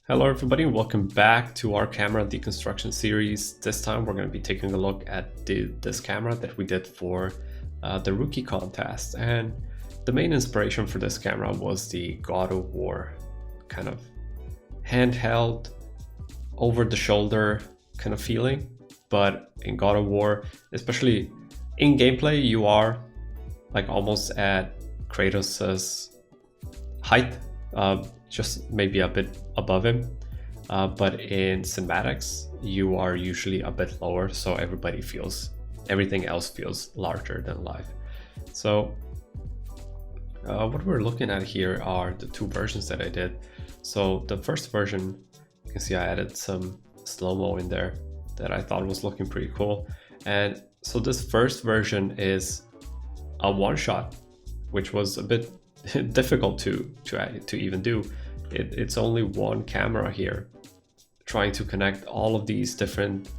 Hello everybody, welcome back to our camera deconstruction series. This time we're going to be taking a look at this camera that we did for the rookie contest, and the main inspiration for this camera was the God of War kind of handheld, over the shoulder kind of feeling. But in God of War, especially in gameplay, you are like almost at Kratos's height, just maybe a bit above him, but in cinematics you are usually a bit lower, so everything else feels larger than life. So what we're looking at here are the two versions that I did. So the first version, you can see I added some slow-mo in there that I thought was looking pretty cool. And so this first version is a one-shot, which was a bit difficult to even do. It's only one camera here trying to connect all of these different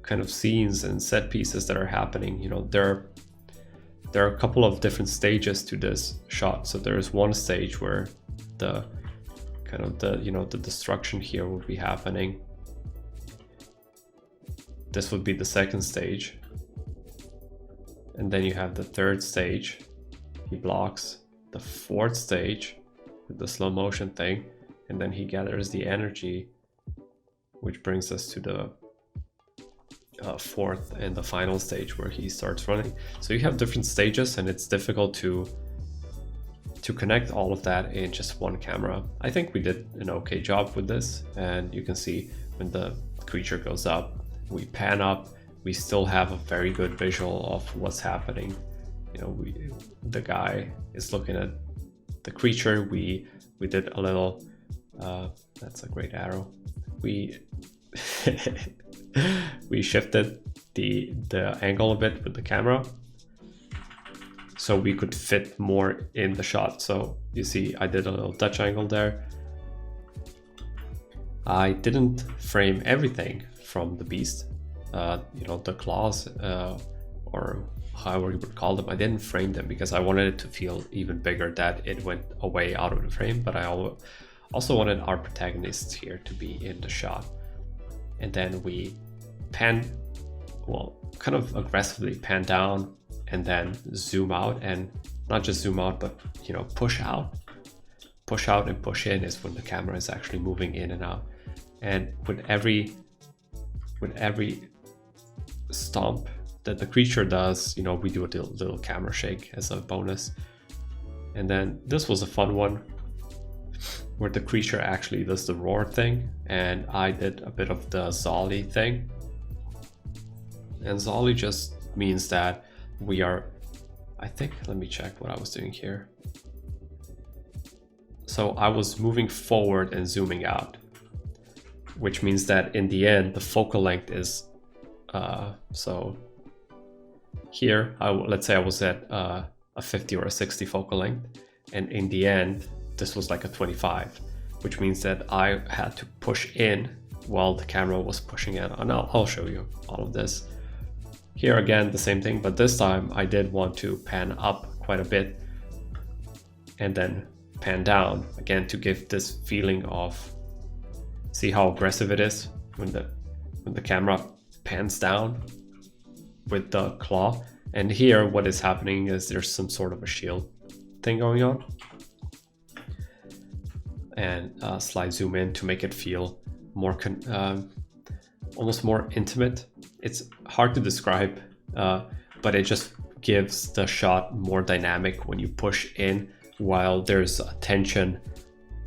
kind of scenes and set pieces that are happening. You know, there are a couple of different stages to this shot. So there's one stage where the destruction here would be happening. This would be the second stage, and then you have the third stage. He blocks the fourth stage with the slow motion thing, and then he gathers the energy, which brings us to the fourth and the final stage where he starts running. So you have different stages, and it's difficult to connect all of that in just one camera. I think we did an okay job with this, and you can see when the creature goes up, we pan up, we still have a very good visual of what's happening. You know, the guy is looking at the creature. We did a little that's a great arrow. We we shifted the angle a bit with the camera so we could fit more in the shot. So you see I did a little Dutch angle there. I didn't frame everything from the beast, you know, the claws, or however you would call them. I didn't frame them because I wanted it to feel even bigger, that it went away out of the frame, but I also wanted our protagonists here to be in the shot. And then we kind of aggressively pan down and then zoom out, and not just zoom out, but, you know, push out and push in is when the camera is actually moving in and out. And with every stomp that the creature does, you know, we do a little camera shake as a bonus. And then this was a fun one where the creature actually does the roar thing, and I did a bit of the Zolly thing. And Zolly just means that we are, I think, let me check what I was doing here. So I was moving forward and zooming out, which means that in the end the focal length is so here, let's say I was at a 50 or a 60 focal length, and in the end this was like a 25, which means that I had to push in while the camera was pushing in. And I'll show you all of this. Here again, the same thing, but this time I did want to pan up quite a bit and then pan down again to give this feeling of, see how aggressive it is when the camera pans down with the claw. And here what is happening is there's some sort of a shield thing going on, and slide zoom in to make it feel more almost more intimate. It's hard to describe, but it just gives the shot more dynamic when you push in while there's a tension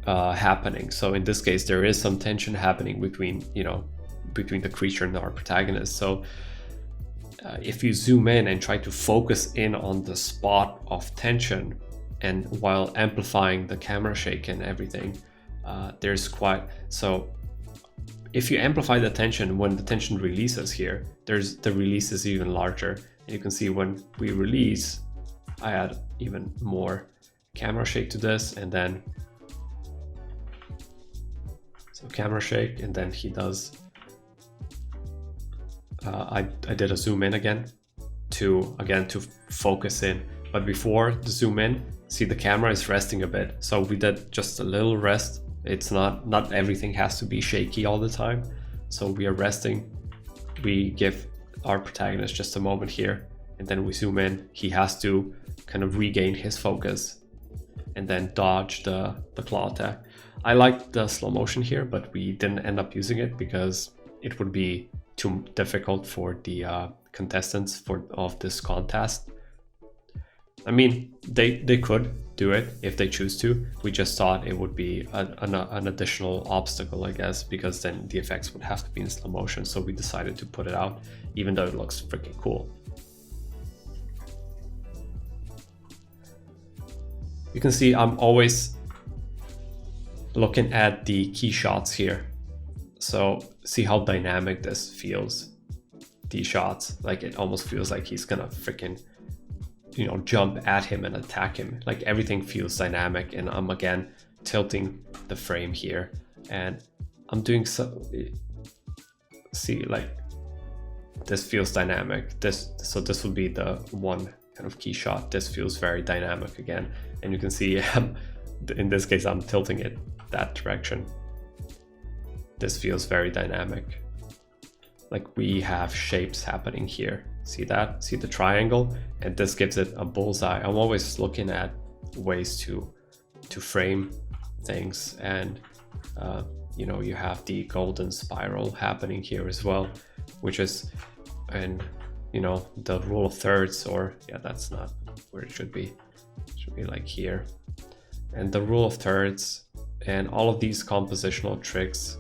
happening. So in this case there is some tension happening between the creature and our protagonist. So if you zoom in and try to focus in on the spot of tension, and while amplifying the camera shake and everything, so if you amplify the tension, when the tension releases here, the release is even larger. And you can see when we release, I add even more camera shake to this, and then so camera shake, and then he does I did a zoom in again to focus in. But before the zoom in, see the camera is resting a bit. So we did just a little rest It's not everything has to be shaky all the time. So we are resting. We give our protagonist just a moment here, and then we zoom in. He has to kind of regain his focus and then dodge the claw attack. I like the slow motion here, but we didn't end up using it because it would be too difficult for the contestants of this contest. I mean, they could do it if they choose to. We just thought it would be an additional obstacle, I guess, because then the effects would have to be in slow motion. So we decided to put it out, even though it looks freaking cool. You can see I'm always looking at the key shots here. So see how dynamic this feels. These shots, like it almost feels like he's gonna freaking, you know, jump at him and attack him. Like everything feels dynamic, and I'm again tilting the frame here, and I'm doing so. See, like this feels dynamic. So this would be the one kind of key shot. This feels very dynamic again, and you can see in this case I'm tilting it that direction. This feels very dynamic. Like we have shapes happening here. See that? See the triangle? And this gives it a bullseye. I'm always looking at ways to frame things, and you know, you have the golden spiral happening here as well, which is, and you know, the rule of thirds, or yeah, that's not where it should be. It should be like here. And the rule of thirds and all of these compositional tricks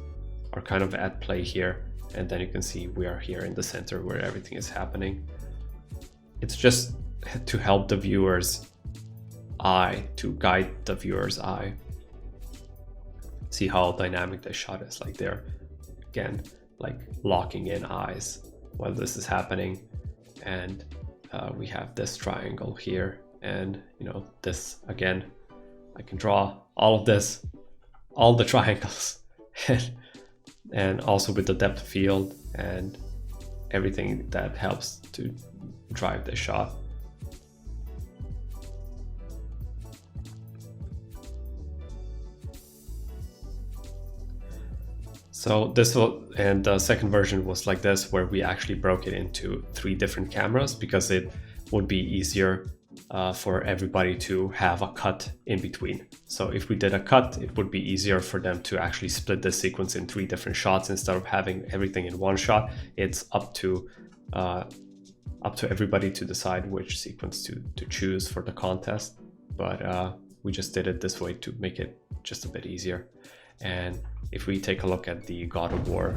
are kind of at play here. And then you can see we are here in the center where everything is happening. It's just to help the viewer's eye, to guide the viewer's eye. See how dynamic this shot is. Like they're, again, like locking in eyes while this is happening. And we have this triangle here. And, you know, this, again, I can draw all of this, all the triangles. And also with the depth field and everything that helps to drive the shot. So this will, and the second version was like this, where we actually broke it into 3 different cameras because it would be easier for everybody to have a cut in between. So if we did a cut, it would be easier for them to actually split the sequence in 3 different shots instead of having everything in one shot. It's up to everybody to decide which sequence to choose for the contest. But we just did it this way to make it just a bit easier. And if we take a look at the God of War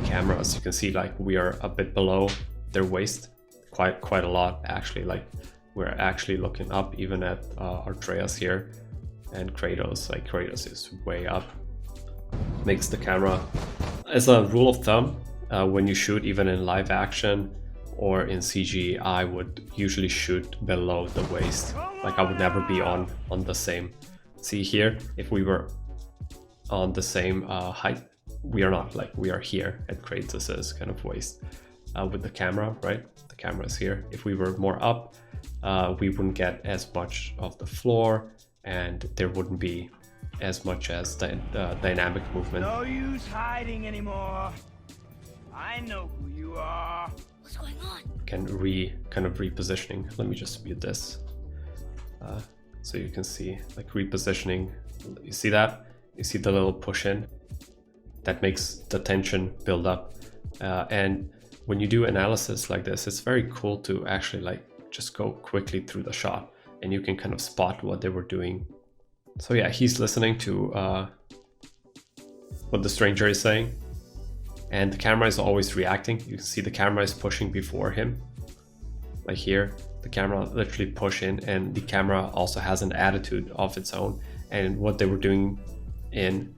cameras, you can see like we are a bit below their waist, quite a lot actually. Like we're actually looking up even at Atreus here, and Kratos, like Kratos is way up. Makes the camera, as a rule of thumb, when you shoot even in live action or in CG, I would usually shoot below the waist. Like I would never be on the same. See here, if we were on the same height, we are not. Like we are here at Kratos' kind of waist with the camera, right? The camera is here. If we were more up, we wouldn't get as much of the floor, and there wouldn't be as much as the dynamic movement. No use hiding anymore. I know who you are. What's going on? Kind of repositioning. Let me just mute this, so you can see like repositioning. You see that? You see the little push in? That makes the tension build up. And when you do analysis like this, it's very cool to actually like just go quickly through the shot, and you can kind of spot what they were doing. So yeah, he's listening to what the stranger is saying, and the camera is always reacting. You can see the camera is pushing before him. Like here, the camera literally push in, and the camera also has an attitude of its own. And what they were doing in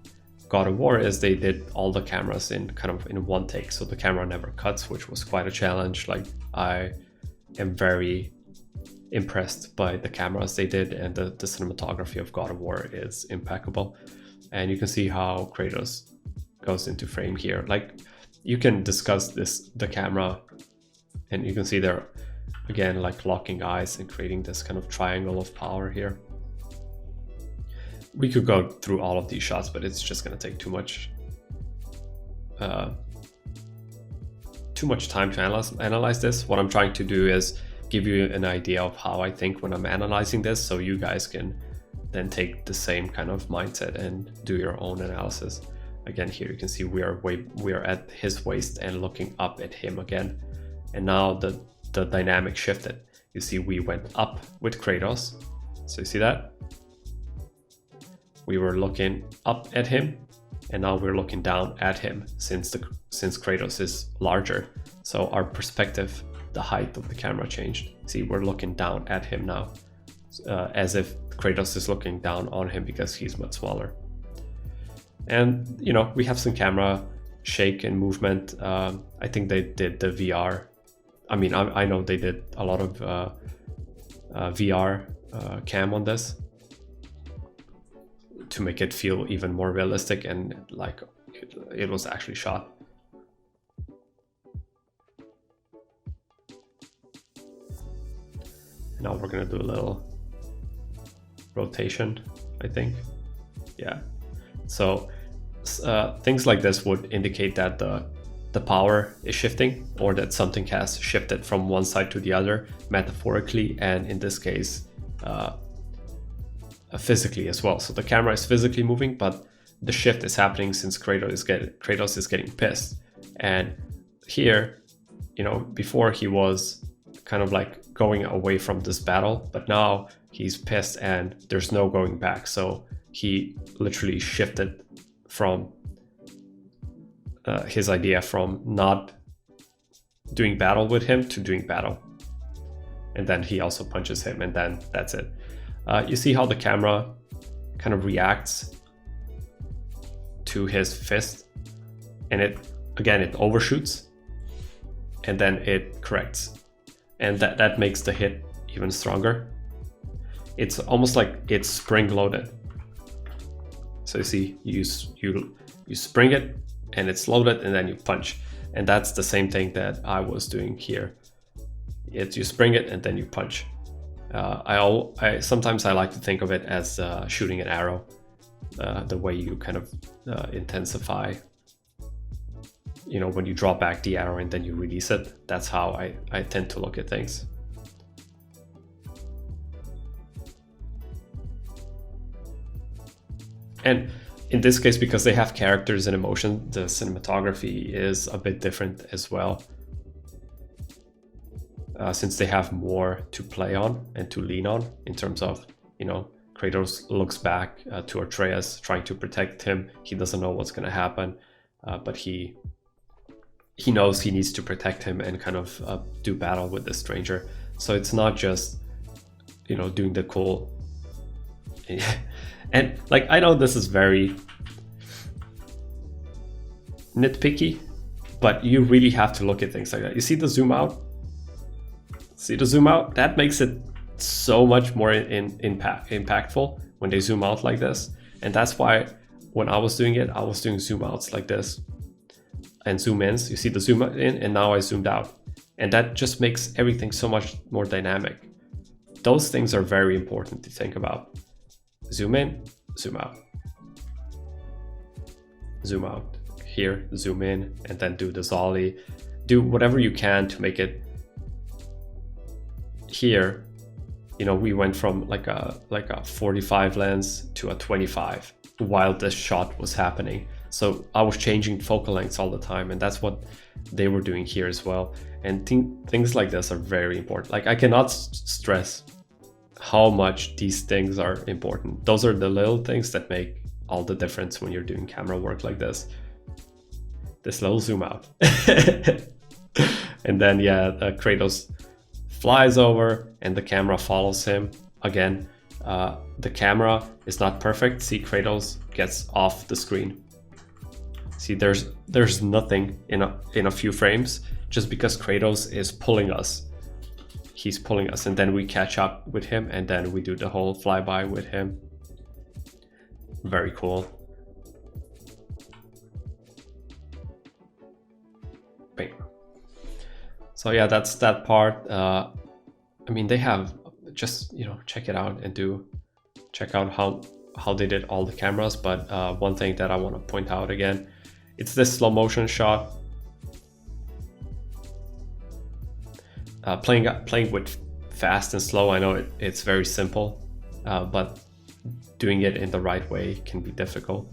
God of War is they did all the cameras in kind of in one take, so the camera never cuts, which was quite a challenge. Like I am very impressed by the cameras they did, and the cinematography of God of War is impeccable. And you can see how Kratos goes into frame here. Like you can discuss the camera, and you can see they're again like locking eyes and creating this kind of triangle of power here. we could go through all of these shots, but it's just going to take too much time to analyze this. What I'm trying to do is give you an idea of how I think when I'm analyzing this, so you guys can then take the same kind of mindset and do your own analysis. Again, here you can see we are at his waist and looking up at him again, and now the dynamic shifted. You see we went up with Kratos, so you see that we were looking up at him, and now we're looking down at him since Kratos is larger. So our perspective, the height of the camera changed. See, we're looking down at him now, as if Kratos is looking down on him because he's much smaller. And you know, we have some camera shake and movement. I think they did the VR. I mean, I know they did a lot of VR cam on this to make it feel even more realistic and like it was actually shot. Now we're gonna do a little rotation, I think. Yeah. So things like this would indicate that the power is shifting, or that something has shifted from one side to the other, metaphorically, and in this case, physically as well. So the camera is physically moving, but the shift is happening since Kratos is getting pissed. And here, you know, before he was kind of like going away from this battle, but now he's pissed and there's no going back. So he literally shifted from his idea from not doing battle with him to doing battle. And then he also punches him, and then that's it. You see how the camera kind of reacts to his fist, and it overshoots, and then it corrects, and that makes the hit even stronger. It's almost like it's spring-loaded. So you see, you spring it, and it's loaded, and then you punch, and that's the same thing that I was doing here. You spring it, and then you punch. Sometimes I like to think of it as shooting an arrow, the way you kind of intensify, you know, when you draw back the arrow and then you release it. That's how I tend to look at things. And in this case, because they have characters and emotion, the cinematography is a bit different as well. Since they have more to play on and to lean on in terms of, you know, Kratos looks back to Atreus trying to protect him. He doesn't know what's going to happen, but he knows he needs to protect him and kind of do battle with the stranger. So it's not just, you know, doing the cool. And like, I know this is very nitpicky, but you really have to look at things like that. You see the zoom out? See the zoom out? That makes it so much more impactful when they zoom out like this. And that's why when I was doing it, I was doing zoom outs like this and zoom ins. You see the zoom in, and now I zoomed out. And that just makes everything so much more dynamic. Those things are very important to think about. Zoom in, zoom out. Zoom out. Here, zoom in, and then do the Zolly. Do whatever you can to make it. Here, you know, we went from like a 45 lens to a 25 while this shot was happening. So I was changing focal lengths all the time, and that's what they were doing here as well. And things like this are very important. Like, I cannot stress how much these things are important. Those are the little things that make all the difference when you're doing camera work like this. This little zoom out. And then, yeah, Kratos flies over and the camera follows him. Again, the camera is not perfect. See, Kratos gets off the screen. See, there's nothing in a few frames, just because Kratos is pulling us. He's pulling us, and then we catch up with him, and then we do the whole flyby with him. Very cool. Bam. So yeah, that's that part. I mean, they have just, you know, check it out and check out how how they did all the cameras, but one thing that I want to point out again, it's this slow motion shot. Playing with fast and slow, I know it's very simple, but doing it in the right way can be difficult.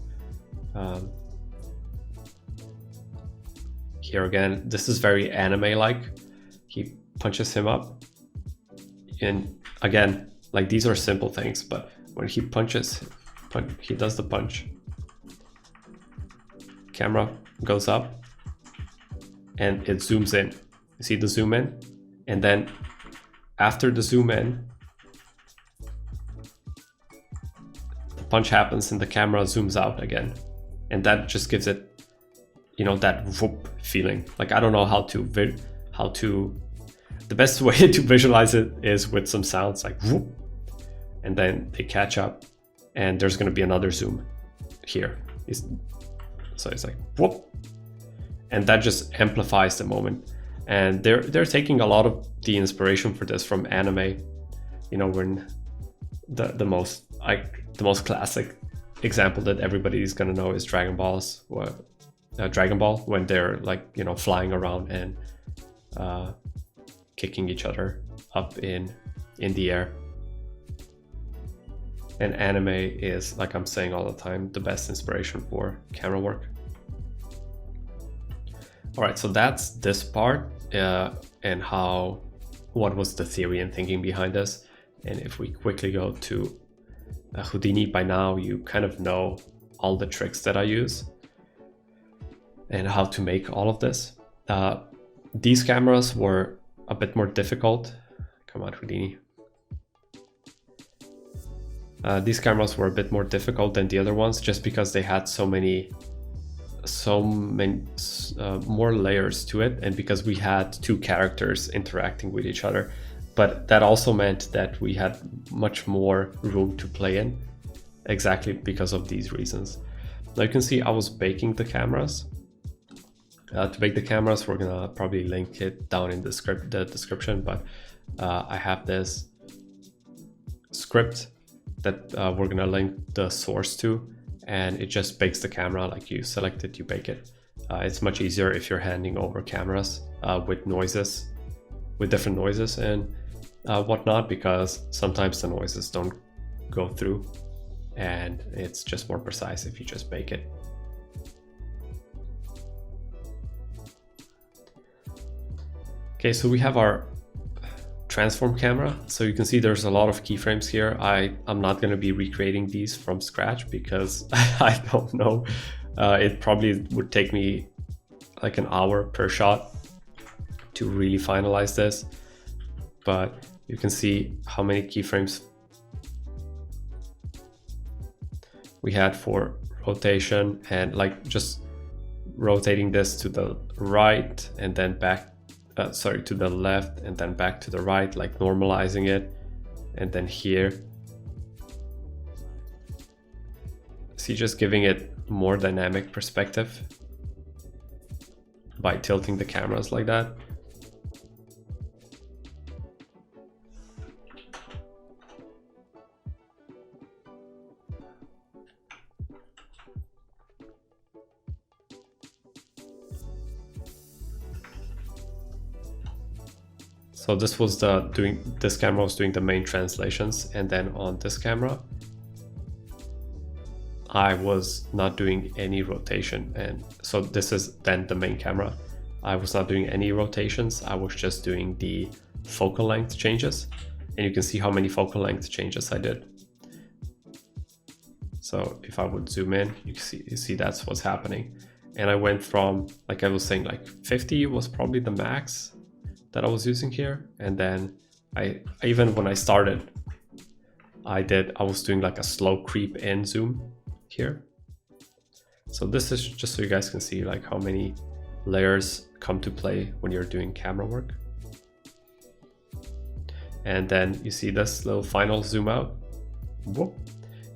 Here again, this is very anime-like. He punches him up, and again, like, these are simple things, but when he punches, he does the punch, camera goes up and it zooms in. You see the zoom in, and then after the zoom in, the punch happens and the camera zooms out again, and that just gives it, you know, that whoop feeling. Like, I don't know how to the best way to visualize it is with some sounds like whoop, and then they catch up, and there's going to be another zoom here. So it's like whoop, and that just amplifies the moment. And they're taking a lot of the inspiration for this from anime. You know, when the most classic example that everybody is going to know is Dragon Ball, when they're, like, you know, flying around and kicking each other up in the air. And anime is, like I'm saying all the time, the best inspiration for camera work. All right, so that's this part, and what was the theory and thinking behind this. And if we quickly go to Houdini, by now you kind of know all the tricks that I use and how to make all of this. These cameras were a bit more difficult. Come on, Houdini. These cameras were a bit more difficult than the other ones, just because they had so many more layers to it, and because we had two characters interacting with each other. But that also meant that we had much more room to play in, exactly because of these reasons. Now you can see I was baking the cameras. To bake the cameras, we're gonna probably link it down in the description, but I have this script that we're gonna link the source to, and it just bakes the camera. Like, you select it, you bake it. It's much easier if you're handing over cameras with different noises and whatnot, because sometimes the noises don't go through, and it's just more precise if you just bake it. Okay, so we have our transform camera. So you can see there's a lot of keyframes here. I'm not going to be recreating these from scratch because I don't know. It probably would take me like an hour per shot to really finalize this. But you can see how many keyframes we had for rotation, and like just rotating this to the right and then back. To the left and then back to the right, like normalizing it. And then here, see, just giving it more dynamic perspective by tilting the cameras like that. So this camera was doing the main translations, and then on this camera I was not doing any rotation. And so this is then the main camera. I was not doing any rotations. I was just doing the focal length changes, and you can see how many focal length changes I did. So if I would zoom in, you see that's what's happening. And I went from, like I was saying, like 50 was probably the max that I was using here. And then even when I started, I was doing like a slow creep in zoom here. So this is just so you guys can see like how many layers come to play when you're doing camera work. And then you see this little final zoom out. Whoop.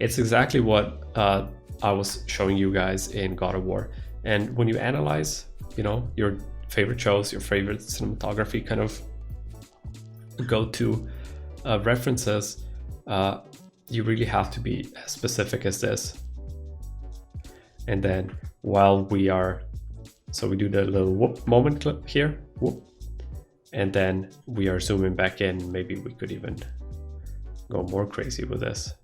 It's exactly what I was showing you guys in God of War. And when you analyze, your favorite shows, your favorite cinematography kind of go-to references, you really have to be as specific as this. And then while we are, so we do the little whoop moment clip here, whoop, and then we are zooming back in. Maybe we could even go more crazy with this.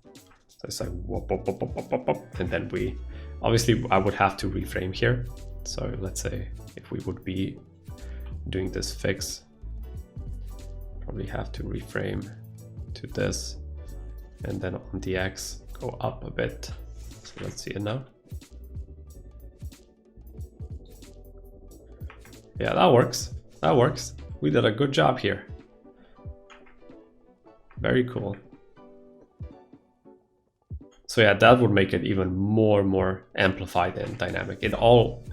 So it's like whoop, whoop, whoop, whoop, whoop, whoop, and then we, obviously I would have to reframe here. So let's say if we would be doing this fix, probably have to reframe to this, and then on the X go up a bit. So let's see it now. Yeah, that works. That works. We did a good job here. Very cool. So yeah, that would make it even more amplified and dynamic. It all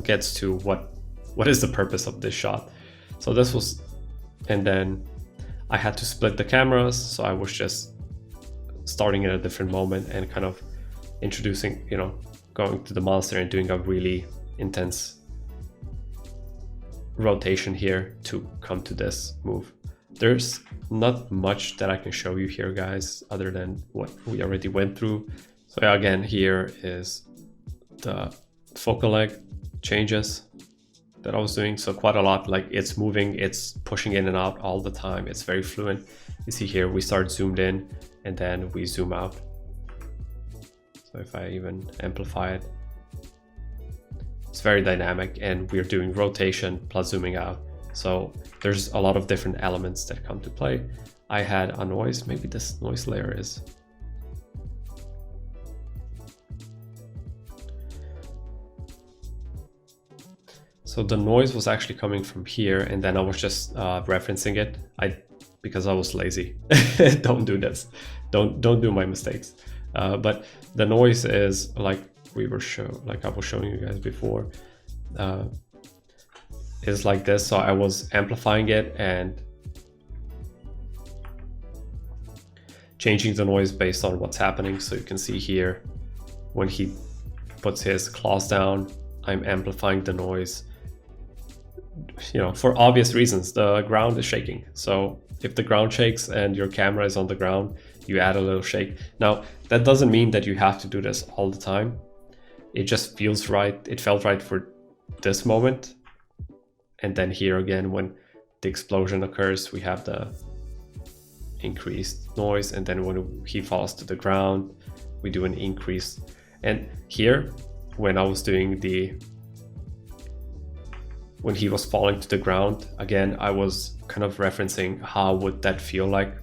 gets to what is the purpose of this shot. So this was, and then I had to split the cameras, so I was just starting at a different moment and kind of introducing, going to the monster and doing a really intense rotation here to come to this move. There's not much that I can show you here, guys, other than what we already went through. So yeah, again, here is the focal length changes that I was doing. So quite a lot, like it's moving, it's pushing in and out all the time. It's very fluent. You see here, we start zoomed in and then we zoom out. So if I even amplify it, it's very dynamic, and we're doing rotation plus zooming out. So there's a lot of different elements that come to play. I had a noise, maybe this noise layer is. So the noise was actually coming from here, and then I was just referencing it. Because I was lazy. Don't do this. Don't do my mistakes. But the noise is like I was showing you guys before. Is like this. So I was amplifying it and changing the noise based on what's happening. So you can see here, when he puts his claws down, I'm amplifying the noise. For obvious reasons, the ground is shaking. So if the ground shakes and your camera is on the ground, you add a little shake. Now, that doesn't mean that you have to do this all the time. It just feels right. It felt right for this moment. And then here again, when the explosion occurs, we have the increased noise. And then when he falls to the ground, we do an increase. And here, when I was doing when he was falling to the ground, again, I was kind of referencing how would that feel like.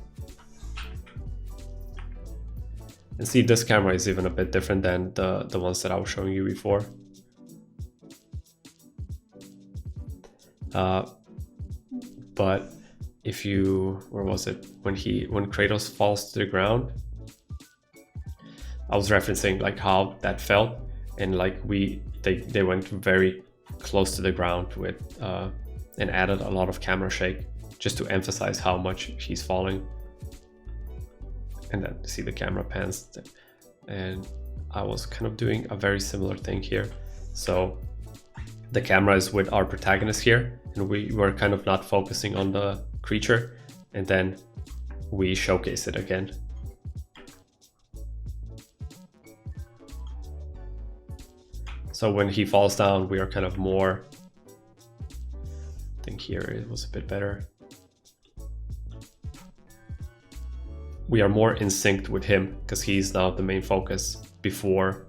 And see, this camera is even a bit different than the ones that I was showing you before. But if you, where was it? When Kratos falls to the ground, I was referencing like how that felt, and like they went very close to the ground with and added a lot of camera shake just to emphasize how much he's falling. And then see the camera pans, and I was kind of doing a very similar thing here. So the camera is with our protagonist here, and we were kind of not focusing on the creature, and then we showcase it again. So when he falls down, we are kind of more, I think here it was a bit better. We are more in sync with him because he's now the main focus before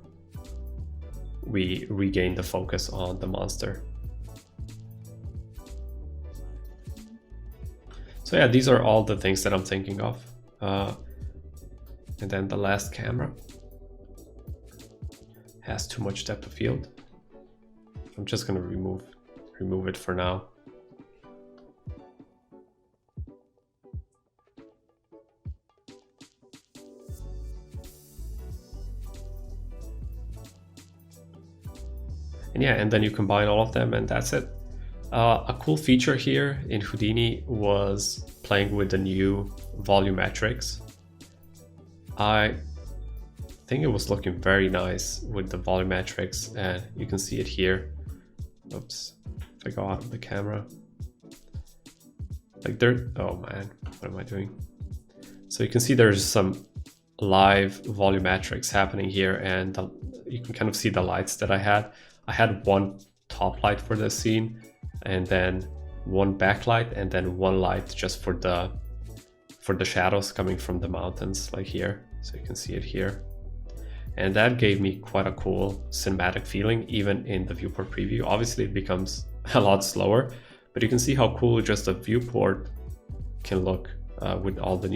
we regain the focus on the monster. So yeah, these are all the things that I'm thinking of. And then the last camera has too much depth of field. I'm just gonna remove it for now. And yeah, and then you combine all of them and that's it. A cool feature here in Houdini was playing with the new volumetrics. I think it was looking very nice with the volumetrics, and you can see it here. Oops, if I go out of the camera. Like oh man, what am I doing? So you can see there's live volumetrics happening here, and you can kind of see the lights that I had. I had one top light for this scene, and then one backlight, and then one light just for the shadows coming from the mountains, like here. So you can see it here. And that gave me quite a cool cinematic feeling, even in the viewport preview. Obviously it becomes a lot slower, but you can see how cool just a viewport can look with all the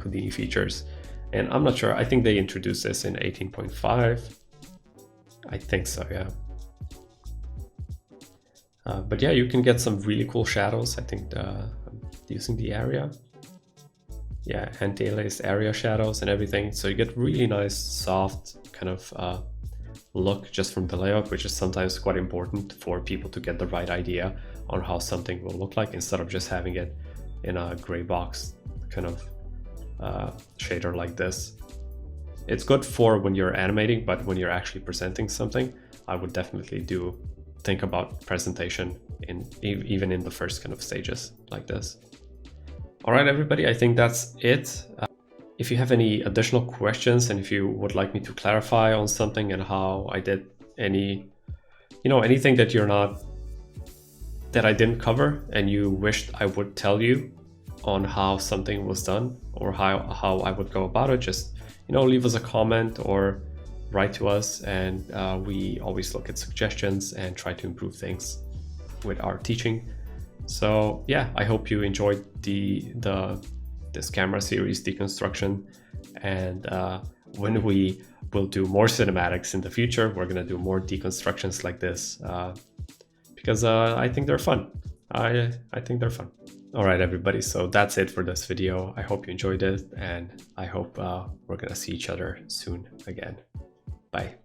Houdini features. And I'm not sure, I think they introduced this in 18.5. I think so, yeah. But yeah, you can get some really cool shadows. I think using the area. Yeah, anti-aliased area shadows and everything. So you get really nice, soft kind of look just from the layout, which is sometimes quite important for people to get the right idea on how something will look like, instead of just having it in a gray box kind of shader like this. It's good for when you're animating, but when you're actually presenting something, I would definitely think about presentation even in the first kind of stages like this. All right, everybody, I think that's it. If you have any additional questions, and if you would like me to clarify on something and how I did anything that I didn't cover and you wished I would tell you on how something was done or how I would go about it, just leave us a comment or write to us, and we always look at suggestions and try to improve things with our teaching. So yeah, I hope you enjoyed this camera series deconstruction, and when we will do more cinematics in the future, we're gonna do more deconstructions like this because I think they're fun. I think they're fun. All right, everybody, so that's it for this video. I hope you enjoyed it, and I hope we're gonna see each other soon again. Bye.